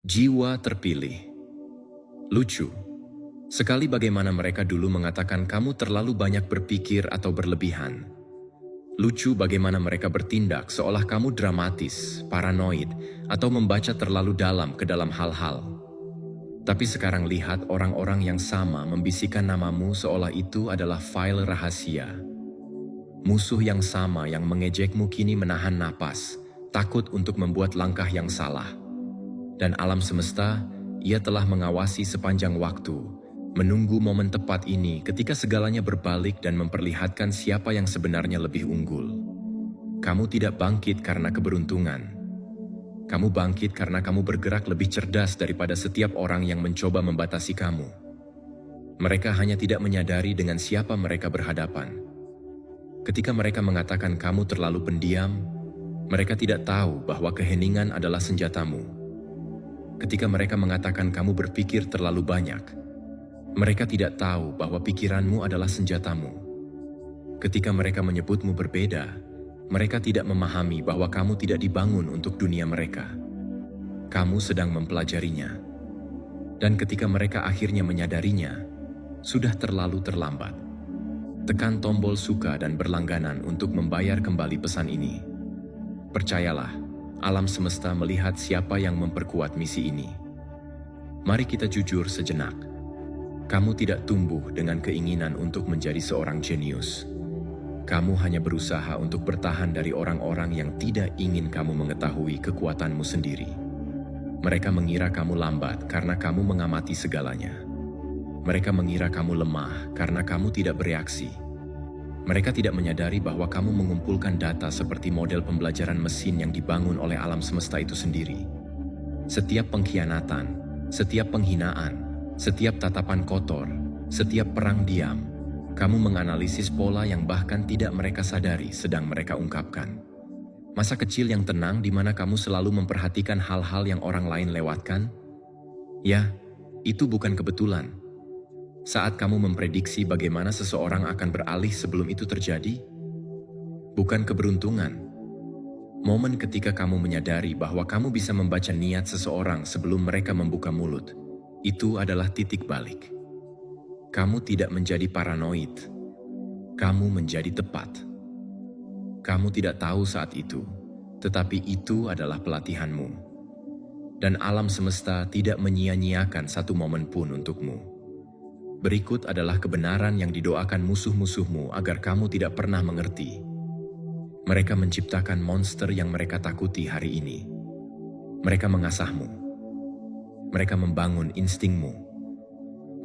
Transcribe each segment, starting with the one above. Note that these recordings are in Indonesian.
Jiwa terpilih. Lucu. Sekali bagaimana mereka dulu mengatakan kamu terlalu banyak berpikir atau berlebihan. Lucu bagaimana mereka bertindak seolah kamu dramatis, paranoid, atau membaca terlalu dalam ke dalam hal-hal. Tapi sekarang lihat orang-orang yang sama membisikkan namamu seolah itu adalah file rahasia. Musuh yang sama yang mengejekmu kini menahan napas, takut untuk membuat langkah yang salah. Dan alam semesta, ia telah mengawasi sepanjang waktu, menunggu momen tepat ini ketika segalanya berbalik dan memperlihatkan siapa yang sebenarnya lebih unggul. Kamu tidak bangkit karena keberuntungan. Kamu bangkit karena kamu bergerak lebih cerdas daripada setiap orang yang mencoba membatasi kamu. Mereka hanya tidak menyadari dengan siapa mereka berhadapan. Ketika mereka mengatakan kamu terlalu pendiam, mereka tidak tahu bahwa keheningan adalah senjatamu. Ketika mereka mengatakan kamu berpikir terlalu banyak, mereka tidak tahu bahwa pikiranmu adalah senjatamu. Ketika mereka menyebutmu berbeda, mereka tidak memahami bahwa kamu tidak dibangun untuk dunia mereka. Kamu sedang mempelajarinya. Dan ketika mereka akhirnya menyadarinya, sudah terlalu terlambat. Tekan tombol suka dan berlangganan untuk membayar kembali pesan ini. Percayalah, alam semesta melihat siapa yang memperkuat misi ini. Mari kita jujur sejenak. Kamu tidak tumbuh dengan keinginan untuk menjadi seorang jenius. Kamu hanya berusaha untuk bertahan dari orang-orang yang tidak ingin kamu mengetahui kekuatanmu sendiri. Mereka mengira kamu lambat karena kamu mengamati segalanya. Mereka mengira kamu lemah karena kamu tidak bereaksi. Mereka tidak menyadari bahwa kamu mengumpulkan data seperti model pembelajaran mesin yang dibangun oleh alam semesta itu sendiri. Setiap pengkhianatan, setiap penghinaan, setiap tatapan kotor, setiap perang diam, kamu menganalisis pola yang bahkan tidak mereka sadari sedang mereka ungkapkan. Masa kecil yang tenang di mana kamu selalu memperhatikan hal-hal yang orang lain lewatkan? Ya, itu bukan kebetulan. Saat kamu memprediksi bagaimana seseorang akan beralih sebelum itu terjadi? Bukan keberuntungan. Momen ketika kamu menyadari bahwa kamu bisa membaca niat seseorang sebelum mereka membuka mulut, itu adalah titik balik. Kamu tidak menjadi paranoid. Kamu menjadi tepat. Kamu tidak tahu saat itu, tetapi itu adalah pelatihanmu. Dan alam semesta tidak menyia-nyiakan satu momen pun untukmu. Berikut adalah kebenaran yang didoakan musuh-musuhmu agar kamu tidak pernah mengerti. Mereka menciptakan monster yang mereka takuti hari ini. Mereka mengasahmu. Mereka membangun instingmu.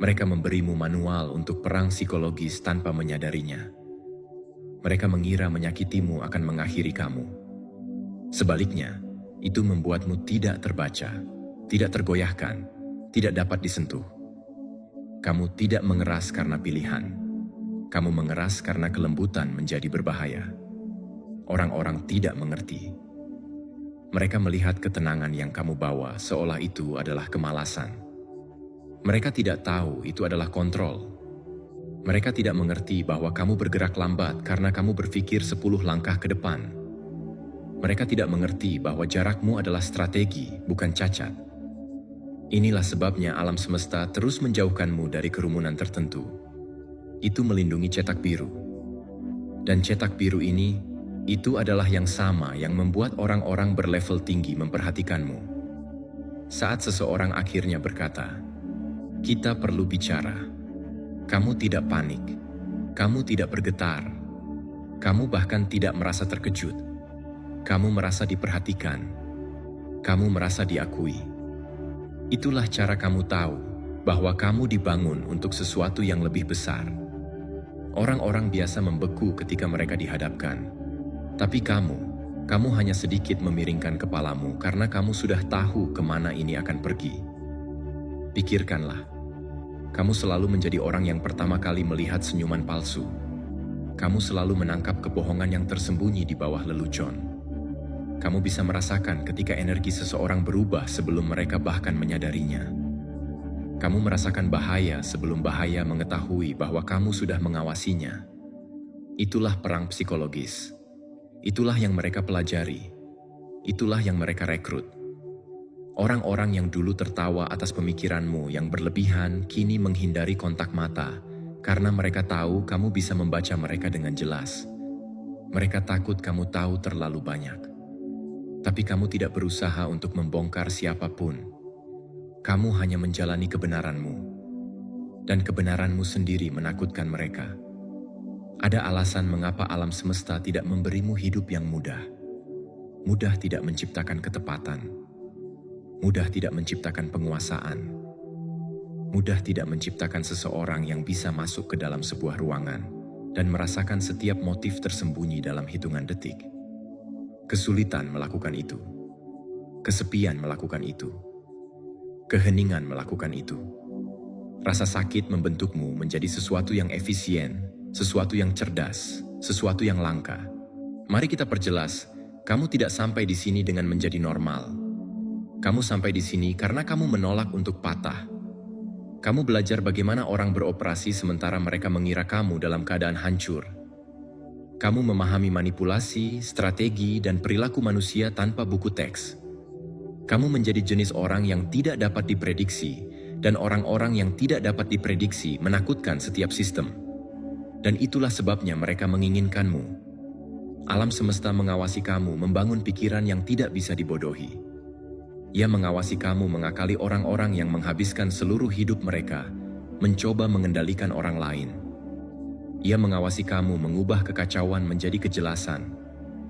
Mereka memberimu manual untuk perang psikologis tanpa menyadarinya. Mereka mengira menyakitimu akan mengakhiri kamu. Sebaliknya, itu membuatmu tidak terbaca, tidak tergoyahkan, tidak dapat disentuh. Kamu tidak mengeras karena pilihan. Kamu mengeras karena kelembutan menjadi berbahaya. Orang-orang tidak mengerti. Mereka melihat ketenangan yang kamu bawa seolah itu adalah kemalasan. Mereka tidak tahu itu adalah kontrol. Mereka tidak mengerti bahwa kamu bergerak lambat karena kamu berpikir 10 langkah ke depan. Mereka tidak mengerti bahwa jarakmu adalah strategi, bukan cacat. Inilah sebabnya alam semesta terus menjauhkanmu dari kerumunan tertentu. Itu melindungi cetak biru. Dan cetak biru ini, itu adalah yang sama yang membuat orang-orang berlevel tinggi memperhatikanmu. Saat seseorang akhirnya berkata, "Kita perlu bicara." Kamu tidak panik. Kamu tidak bergetar. Kamu bahkan tidak merasa terkejut. Kamu merasa diperhatikan. Kamu merasa diakui. Itulah cara kamu tahu bahwa kamu dibangun untuk sesuatu yang lebih besar. Orang-orang biasa membeku ketika mereka dihadapkan. Tapi kamu hanya sedikit memiringkan kepalamu karena kamu sudah tahu kemana ini akan pergi. Pikirkanlah, kamu selalu menjadi orang yang pertama kali melihat senyuman palsu. Kamu selalu menangkap kebohongan yang tersembunyi di bawah lelucon. Kamu bisa merasakan ketika energi seseorang berubah sebelum mereka bahkan menyadarinya. Kamu merasakan bahaya sebelum bahaya mengetahui bahwa kamu sudah mengawasinya. Itulah perang psikologis. Itulah yang mereka pelajari. Itulah yang mereka rekrut. Orang-orang yang dulu tertawa atas pemikiranmu yang berlebihan kini menghindari kontak mata karena mereka tahu kamu bisa membaca mereka dengan jelas. Mereka takut kamu tahu terlalu banyak. Tapi kamu tidak berusaha untuk membongkar siapapun. Kamu hanya menjalani kebenaranmu. Dan kebenaranmu sendiri menakutkan mereka. Ada alasan mengapa alam semesta tidak memberimu hidup yang mudah. Mudah tidak menciptakan ketepatan. Mudah tidak menciptakan penguasaan. Mudah tidak menciptakan seseorang yang bisa masuk ke dalam sebuah ruangan dan merasakan setiap motif tersembunyi dalam hitungan detik. Kesulitan melakukan itu. Kesepian melakukan itu. Keheningan melakukan itu. Rasa sakit membentukmu menjadi sesuatu yang efisien, sesuatu yang cerdas, sesuatu yang langka. Mari kita perjelas, kamu tidak sampai di sini dengan menjadi normal. Kamu sampai di sini karena kamu menolak untuk patah. Kamu belajar bagaimana orang beroperasi sementara mereka mengira kamu dalam keadaan hancur. Kamu memahami manipulasi, strategi, dan perilaku manusia tanpa buku teks. Kamu menjadi jenis orang yang tidak dapat diprediksi, dan orang-orang yang tidak dapat diprediksi menakutkan setiap sistem. Dan itulah sebabnya mereka menginginkanmu. Alam semesta mengawasi kamu membangun pikiran yang tidak bisa dibodohi. Ia mengawasi kamu mengakali orang-orang yang menghabiskan seluruh hidup mereka, mencoba mengendalikan orang lain. Ia mengawasi kamu mengubah kekacauan menjadi kejelasan,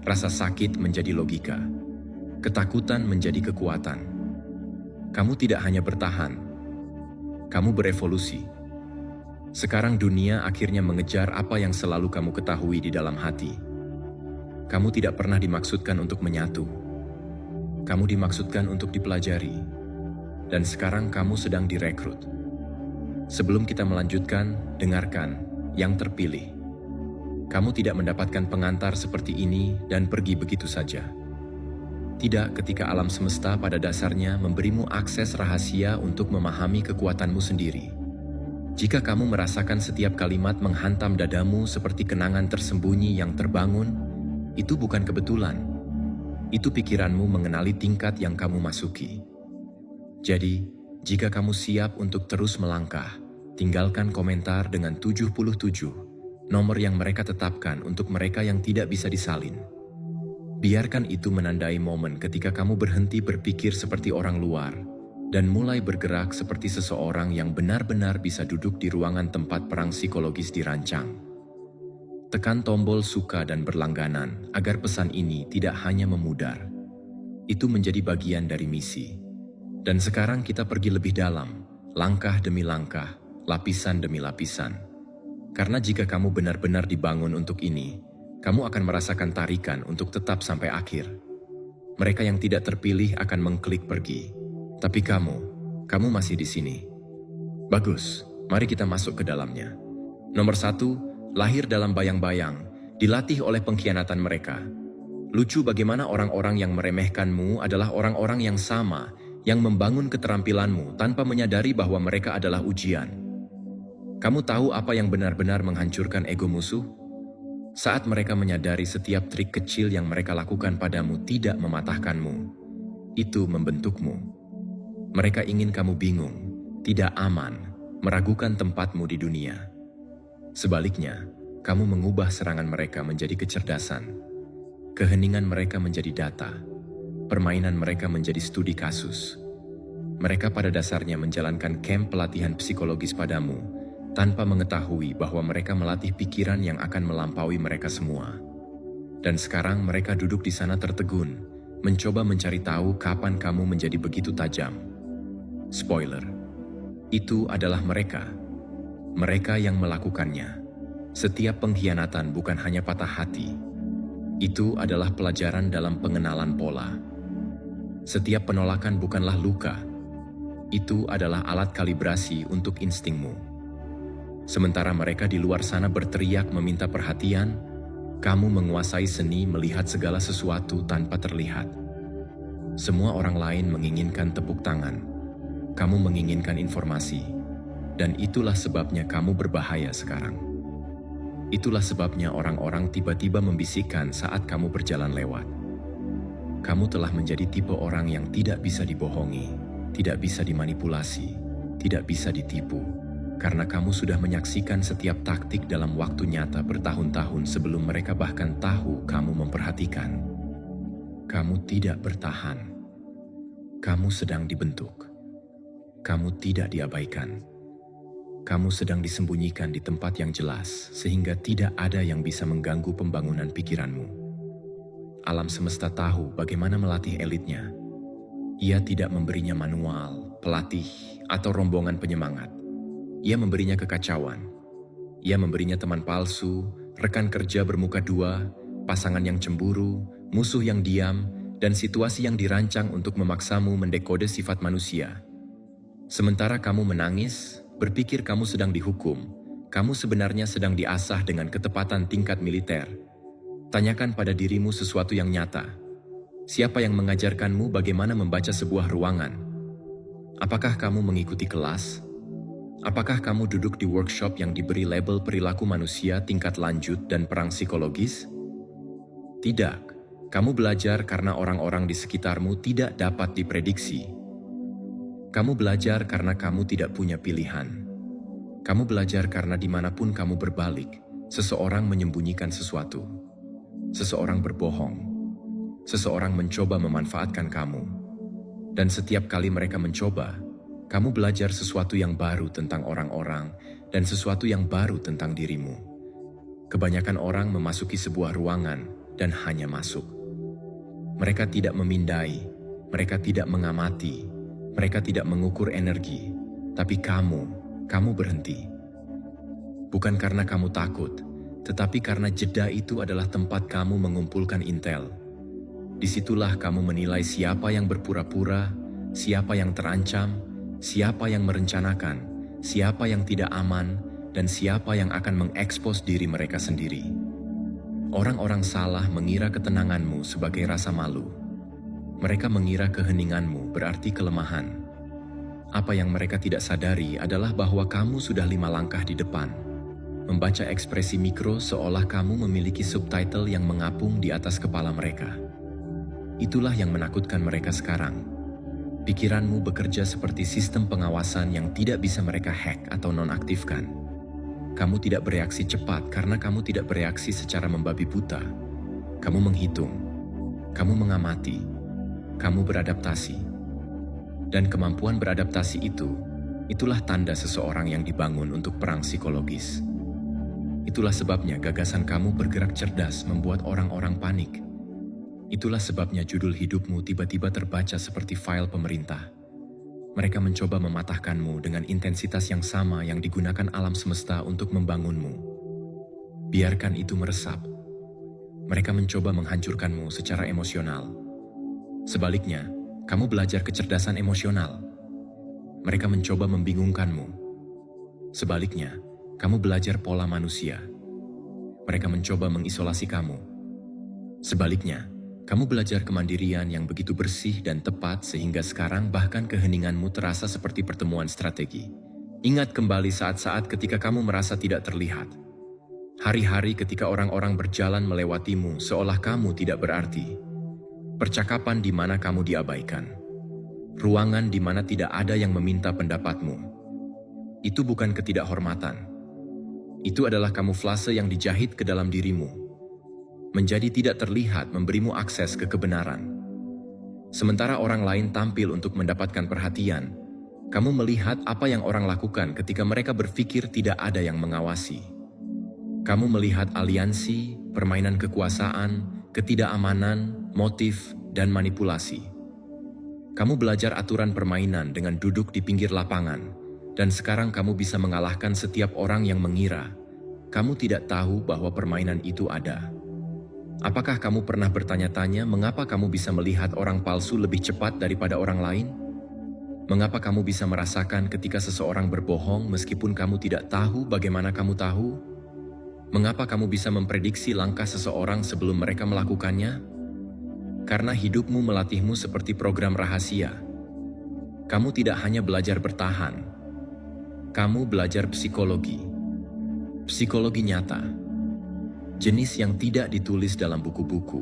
rasa sakit menjadi logika, ketakutan menjadi kekuatan. Kamu tidak hanya bertahan, kamu berevolusi. Sekarang dunia akhirnya mengejar apa yang selalu kamu ketahui di dalam hati. Kamu tidak pernah dimaksudkan untuk menyatu. Kamu dimaksudkan untuk dipelajari, dan sekarang kamu sedang direkrut. Sebelum kita melanjutkan, dengarkan yang terpilih. Kamu tidak mendapatkan pengantar seperti ini dan pergi begitu saja. Tidak ketika alam semesta pada dasarnya memberimu akses rahasia untuk memahami kekuatanmu sendiri. Jika kamu merasakan setiap kalimat menghantam dadamu seperti kenangan tersembunyi yang terbangun, itu bukan kebetulan. Itu pikiranmu mengenali tingkat yang kamu masuki. Jadi, jika kamu siap untuk terus melangkah, tinggalkan komentar dengan 77, nomor yang mereka tetapkan untuk mereka yang tidak bisa disalin. Biarkan itu menandai momen ketika kamu berhenti berpikir seperti orang luar dan mulai bergerak seperti seseorang yang benar-benar bisa duduk di ruangan tempat perang psikologis dirancang. Tekan tombol suka dan berlangganan agar pesan ini tidak hanya memudar. Itu menjadi bagian dari misi. Dan sekarang kita pergi lebih dalam, langkah demi langkah, lapisan demi lapisan. Karena jika kamu benar-benar dibangun untuk ini, kamu akan merasakan tarikan untuk tetap sampai akhir. Mereka yang tidak terpilih akan mengklik pergi. Tapi kamu masih di sini. Bagus, mari kita masuk ke dalamnya. Nomor 1, lahir dalam bayang-bayang, dilatih oleh pengkhianatan mereka. Lucu bagaimana orang-orang yang meremehkanmu adalah orang-orang yang sama, yang membangun keterampilanmu tanpa menyadari bahwa mereka adalah ujian. Kamu tahu apa yang benar-benar menghancurkan ego musuh? Saat mereka menyadari setiap trik kecil yang mereka lakukan padamu tidak mematahkanmu, itu membentukmu. Mereka ingin kamu bingung, tidak aman, meragukan tempatmu di dunia. Sebaliknya, kamu mengubah serangan mereka menjadi kecerdasan. Keheningan mereka menjadi data. Permainan mereka menjadi studi kasus. Mereka pada dasarnya menjalankan camp pelatihan psikologis padamu, tanpa mengetahui bahwa mereka melatih pikiran yang akan melampaui mereka semua. Dan sekarang mereka duduk di sana tertegun, mencoba mencari tahu kapan kamu menjadi begitu tajam. Spoiler, itu adalah mereka. Mereka yang melakukannya. Setiap pengkhianatan bukan hanya patah hati. Itu adalah pelajaran dalam pengenalan pola. Setiap penolakan bukanlah luka. Itu adalah alat kalibrasi untuk instingmu. Sementara mereka di luar sana berteriak meminta perhatian, kamu menguasai seni melihat segala sesuatu tanpa terlihat. Semua orang lain menginginkan tepuk tangan. Kamu menginginkan informasi. Dan itulah sebabnya kamu berbahaya sekarang. Itulah sebabnya orang-orang tiba-tiba membisikkan saat kamu berjalan lewat. Kamu telah menjadi tipe orang yang tidak bisa dibohongi, tidak bisa dimanipulasi, tidak bisa ditipu, karena kamu sudah menyaksikan setiap taktik dalam waktu nyata bertahun-tahun sebelum mereka bahkan tahu kamu memperhatikan. Kamu tidak bertahan. Kamu sedang dibentuk. Kamu tidak diabaikan. Kamu sedang disembunyikan di tempat yang jelas sehingga tidak ada yang bisa mengganggu pembangunan pikiranmu. Alam semesta tahu bagaimana melatih elitnya. Ia tidak memberinya manual, pelatih, atau rombongan penyemangat. Ia memberinya kekacauan. Ia memberinya teman palsu, rekan kerja bermuka dua, pasangan yang cemburu, musuh yang diam, dan situasi yang dirancang untuk memaksamu mendekode sifat manusia. Sementara kamu menangis, berpikir kamu sedang dihukum, kamu sebenarnya sedang diasah dengan ketepatan tingkat militer. Tanyakan pada dirimu sesuatu yang nyata. Siapa yang mengajarkanmu bagaimana membaca sebuah ruangan? Apakah kamu mengikuti kelas? Apakah kamu duduk di workshop yang diberi label perilaku manusia tingkat lanjut dan perang psikologis? Tidak, kamu belajar karena orang-orang di sekitarmu tidak dapat diprediksi. Kamu belajar karena kamu tidak punya pilihan. Kamu belajar karena dimanapun kamu berbalik, seseorang menyembunyikan sesuatu. Seseorang berbohong. Seseorang mencoba memanfaatkan kamu. Dan setiap kali mereka mencoba, kamu belajar sesuatu yang baru tentang orang-orang dan sesuatu yang baru tentang dirimu. Kebanyakan orang memasuki sebuah ruangan dan hanya masuk. Mereka tidak memindai, mereka tidak mengamati, mereka tidak mengukur energi, tapi kamu berhenti. Bukan karena kamu takut, tetapi karena jeda itu adalah tempat kamu mengumpulkan intel. Disitulah kamu menilai siapa yang berpura-pura, siapa yang terancam, siapa yang merencanakan, siapa yang tidak aman, dan siapa yang akan mengekspos diri mereka sendiri. Orang-orang salah mengira ketenanganmu sebagai rasa malu. Mereka mengira keheninganmu berarti kelemahan. Apa yang mereka tidak sadari adalah bahwa kamu sudah 5 langkah di depan. Membaca ekspresi mikro seolah kamu memiliki subtitle yang mengapung di atas kepala mereka. Itulah yang menakutkan mereka sekarang. Pikiranmu bekerja seperti sistem pengawasan yang tidak bisa mereka hack atau nonaktifkan. Kamu tidak bereaksi cepat karena kamu tidak bereaksi secara membabi buta. Kamu menghitung, kamu mengamati, kamu beradaptasi. Dan kemampuan beradaptasi itulah tanda seseorang yang dibangun untuk perang psikologis. Itulah sebabnya gagasan kamu bergerak cerdas membuat orang-orang panik. Itulah sebabnya judul hidupmu tiba-tiba terbaca seperti file pemerintah. Mereka mencoba mematahkanmu dengan intensitas yang sama yang digunakan alam semesta untuk membangunmu. Biarkan itu meresap. Mereka mencoba menghancurkanmu secara emosional. Sebaliknya, kamu belajar kecerdasan emosional. Mereka mencoba membingungkanmu. Sebaliknya, kamu belajar pola manusia. Mereka mencoba mengisolasi kamu. Sebaliknya, kamu belajar kemandirian yang begitu bersih dan tepat sehingga sekarang bahkan keheninganmu terasa seperti pertemuan strategi. Ingat kembali saat-saat ketika kamu merasa tidak terlihat. Hari-hari ketika orang-orang berjalan melewatimu seolah kamu tidak berarti. Percakapan di mana kamu diabaikan. Ruangan di mana tidak ada yang meminta pendapatmu. Itu bukan ketidakhormatan. Itu adalah kamuflase yang dijahit ke dalam dirimu. Menjadi tidak terlihat memberimu akses ke kebenaran. Sementara orang lain tampil untuk mendapatkan perhatian, kamu melihat apa yang orang lakukan ketika mereka berpikir tidak ada yang mengawasi. Kamu melihat aliansi, permainan kekuasaan, ketidakamanan, motif, dan manipulasi. Kamu belajar aturan permainan dengan duduk di pinggir lapangan, dan sekarang kamu bisa mengalahkan setiap orang yang mengira kamu tidak tahu bahwa permainan itu ada. Apakah kamu pernah bertanya-tanya mengapa kamu bisa melihat orang palsu lebih cepat daripada orang lain? Mengapa kamu bisa merasakan ketika seseorang berbohong meskipun kamu tidak tahu bagaimana kamu tahu? Mengapa kamu bisa memprediksi langkah seseorang sebelum mereka melakukannya? Karena hidupmu melatihmu seperti program rahasia. Kamu tidak hanya belajar bertahan, kamu belajar psikologi. Psikologi nyata. Jenis yang tidak ditulis dalam buku-buku,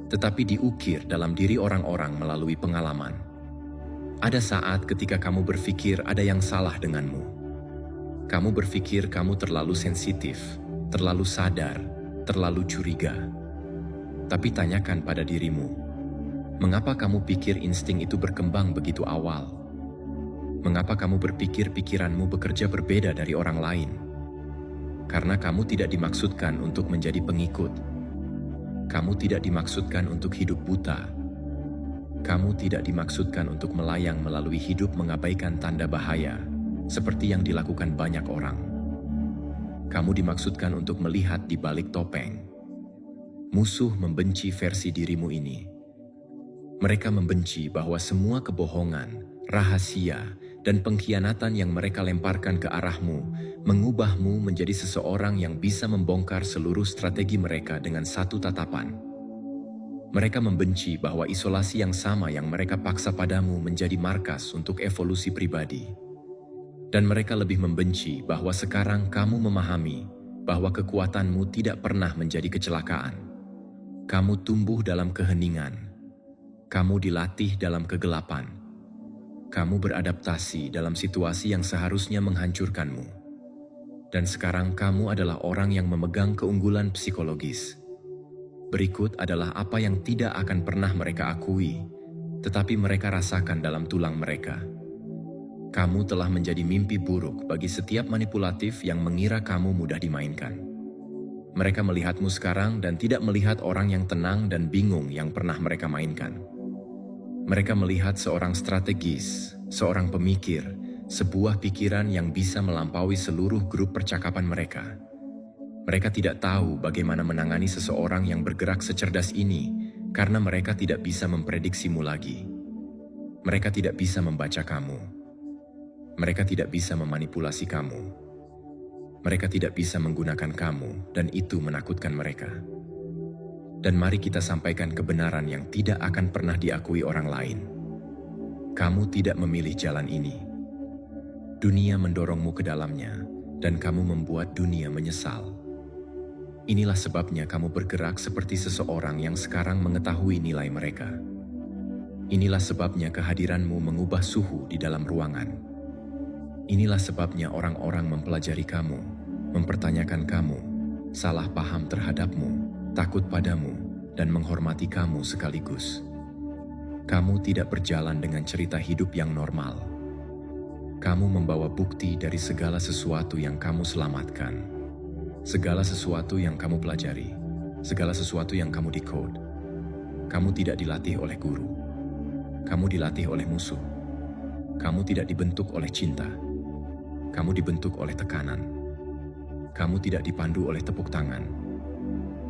tetapi diukir dalam diri orang-orang melalui pengalaman. Ada saat ketika kamu berpikir ada yang salah denganmu. Kamu berpikir kamu terlalu sensitif, terlalu sadar, terlalu curiga. Tapi tanyakan pada dirimu, mengapa kamu pikir insting itu berkembang begitu awal? Mengapa kamu berpikir pikiranmu bekerja berbeda dari orang lain? Karena kamu tidak dimaksudkan untuk menjadi pengikut. Kamu tidak dimaksudkan untuk hidup buta. Kamu tidak dimaksudkan untuk melayang melalui hidup mengabaikan tanda bahaya, seperti yang dilakukan banyak orang. Kamu dimaksudkan untuk melihat di balik topeng. Musuh membenci versi dirimu ini. Mereka membenci bahwa semua kebohongan, rahasia, dan pengkhianatan yang mereka lemparkan ke arahmu mengubahmu menjadi seseorang yang bisa membongkar seluruh strategi mereka dengan satu tatapan. Mereka membenci bahwa isolasi yang sama yang mereka paksa padamu menjadi markas untuk evolusi pribadi. Dan mereka lebih membenci bahwa sekarang kamu memahami bahwa kekuatanmu tidak pernah menjadi kecelakaan. Kamu tumbuh dalam keheningan. Kamu dilatih dalam kegelapan. Kamu beradaptasi dalam situasi yang seharusnya menghancurkanmu. Dan sekarang kamu adalah orang yang memegang keunggulan psikologis. Berikut adalah apa yang tidak akan pernah mereka akui, tetapi mereka rasakan dalam tulang mereka. Kamu telah menjadi mimpi buruk bagi setiap manipulatif yang mengira kamu mudah dimainkan. Mereka melihatmu sekarang dan tidak melihat orang yang tenang dan bingung yang pernah mereka mainkan. Mereka melihat seorang strategis, seorang pemikir, sebuah pikiran yang bisa melampaui seluruh grup percakapan mereka. Mereka tidak tahu bagaimana menangani seseorang yang bergerak secerdas ini karena mereka tidak bisa memprediksimu lagi. Mereka tidak bisa membaca kamu. Mereka tidak bisa memanipulasi kamu. Mereka tidak bisa menggunakan kamu dan itu menakutkan mereka. Dan mari kita sampaikan kebenaran yang tidak akan pernah diakui orang lain. Kamu tidak memilih jalan ini. Dunia mendorongmu ke dalamnya, dan kamu membuat dunia menyesal. Inilah sebabnya kamu bergerak seperti seseorang yang sekarang mengetahui nilai mereka. Inilah sebabnya kehadiranmu mengubah suhu di dalam ruangan. Inilah sebabnya orang-orang mempelajari kamu, mempertanyakan kamu, salah paham terhadapmu, takut padamu, dan menghormati kamu sekaligus. Kamu tidak berjalan dengan cerita hidup yang normal. Kamu membawa bukti dari segala sesuatu yang kamu selamatkan, segala sesuatu yang kamu pelajari, segala sesuatu yang kamu decode. Kamu tidak dilatih oleh guru. Kamu dilatih oleh musuh. Kamu tidak dibentuk oleh cinta. Kamu dibentuk oleh tekanan. Kamu tidak dipandu oleh tepuk tangan.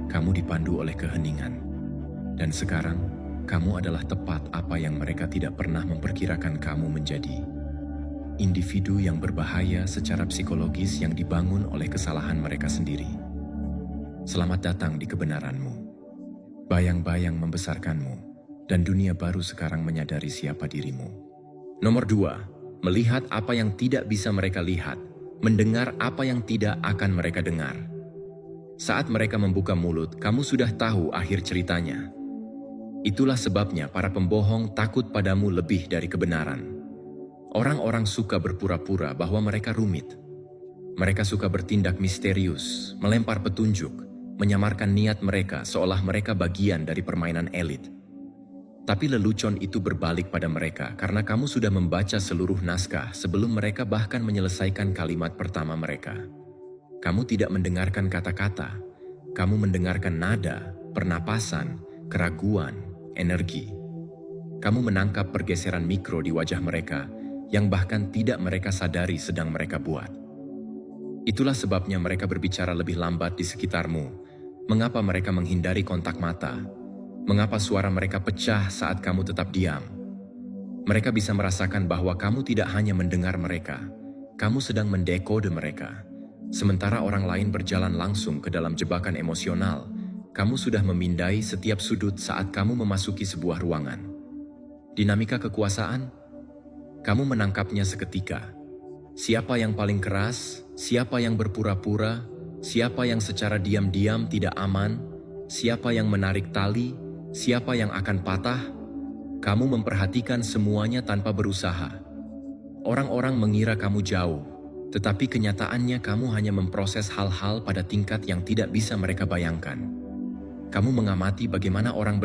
Kamu dipandu oleh keheningan. Dan sekarang, kamu adalah tepat apa yang mereka tidak pernah memperkirakan kamu menjadi. Individu yang berbahaya secara psikologis yang dibangun oleh kesalahan mereka sendiri. Selamat datang di kebenaranmu. Bayang-bayang membesarkanmu, dan dunia baru sekarang menyadari siapa dirimu. Nomor 2, melihat apa yang tidak bisa mereka lihat, mendengar apa yang tidak akan mereka dengar. Saat mereka membuka mulut, kamu sudah tahu akhir ceritanya. Itulah sebabnya para pembohong takut padamu lebih dari kebenaran. Orang-orang suka berpura-pura bahwa mereka rumit. Mereka suka bertindak misterius, melempar petunjuk, menyamarkan niat mereka seolah mereka bagian dari permainan elit. Tapi lelucon itu berbalik pada mereka karena kamu sudah membaca seluruh naskah sebelum mereka bahkan menyelesaikan kalimat pertama mereka. Kamu tidak mendengarkan kata-kata, kamu mendengarkan nada, pernapasan, keraguan, energi. Kamu menangkap pergeseran mikro di wajah mereka yang bahkan tidak mereka sadari sedang mereka buat. Itulah sebabnya mereka berbicara lebih lambat di sekitarmu. Mengapa mereka menghindari kontak mata? Mengapa suara mereka pecah saat kamu tetap diam? Mereka bisa merasakan bahwa kamu tidak hanya mendengar mereka, kamu sedang mendekode mereka. Sementara orang lain berjalan langsung ke dalam jebakan emosional, kamu sudah memindai setiap sudut saat kamu memasuki sebuah ruangan. Dinamika kekuasaan, kamu menangkapnya seketika. Siapa yang paling keras, siapa yang berpura-pura, siapa yang secara diam-diam tidak aman, siapa yang menarik tali, Siapa yang akan patah? Kamu memperhatikan semuanya tanpa berusaha. Orang-orang mengira kamu jauh, tetapi kenyataannya kamu hanya memproses hal-hal pada tingkat yang tidak bisa mereka bayangkan. Kamu mengamati bagaimana orang